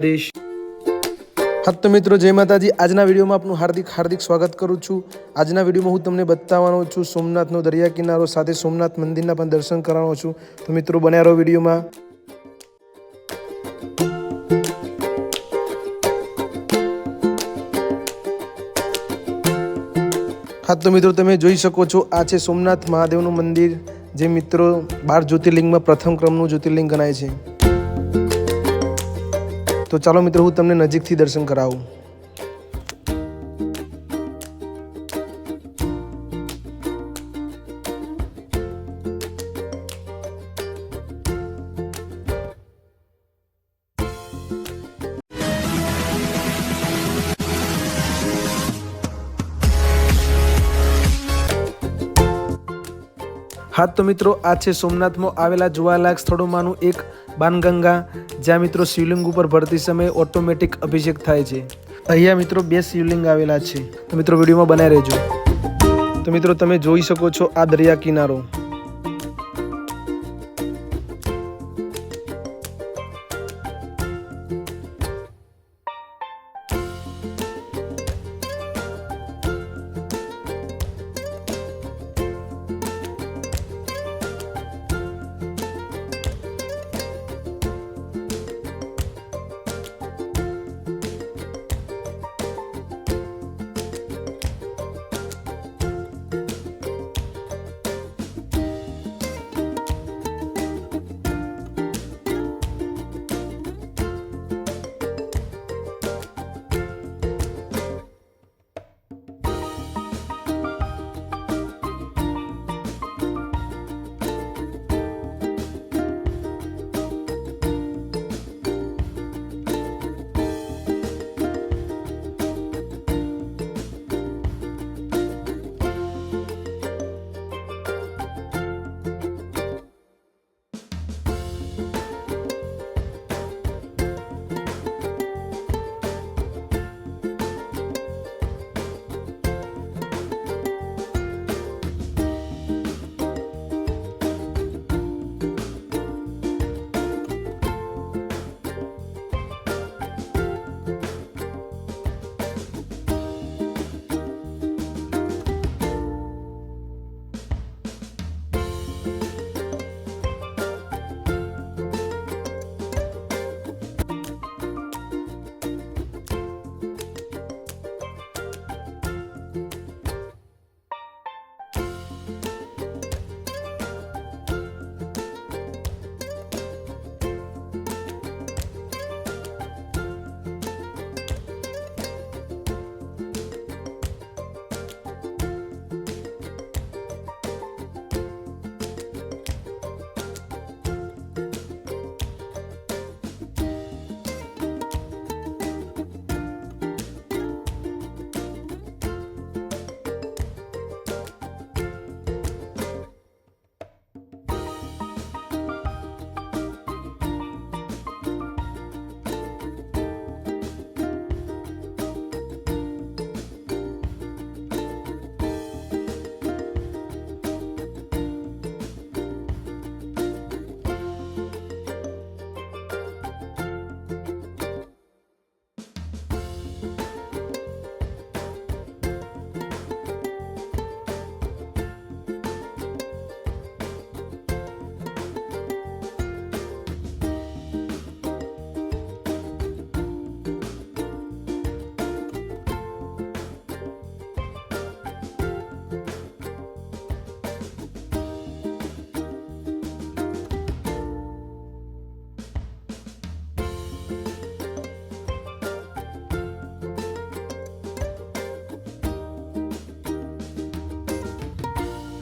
દેશ। હા તો મિત્રો, જય માતાજી। આજના વિડીયોમાં આપનું હાર્દિક સ્વાગત કરું છું। આજના વિડીયોમાં હું તમને બતાવવાનો છું સોમનાથનો દરિયા કિનારો, સાથે સોમનાથ મંદિરના પણ દર્શન કરાવવાનો છું। તો મિત્રો બન્યા રહો વિડીયોમાં। હા તો મિત્રો, તમે જોઈ શકો છો, આ છે સોમનાથ મહાદેવનું મંદિર, જે મિત્રો 12 જ્યોતિર્લિંગમાં પ્રથમ ક્રમનું જ્યોતિર્લિંગ ગણાય છે। તો ચાલો મિત્રો, હું તમને નજીકથી દર્શન કરાવું। હા તો મિત્રો, આ છે સોમનાથમાં આવેલા જોવાલાયક સ્થળોમાંનું એક બાણગંગા, જ્યાં મિત્રો શિવલિંગ ઉપર ભરતી સમયે ઓટોમેટિક અભિષેક થાય છે। અહીંયા મિત્રો 2 શિવલિંગ આવેલા છે। તો મિત્રો વિડીયોમાં બનાવી રહેજો। તો મિત્રો તમે જોઈ શકો છો આ દરિયા કિનારો।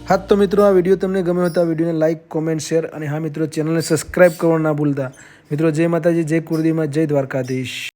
હા તો મિત્રો, આ વિડીયો તમને ગમ્યો હોય તો આ વિડીયોને લાઇક, કોમેન્ટ, શેર અને હા મિત્રો, ચેનલને સબસ્ક્રાઈબ કરવાનું ના ભૂલતા। મિત્રો જય માતાજી, જય કુળદેવી, જય દ્વારકાધીશ।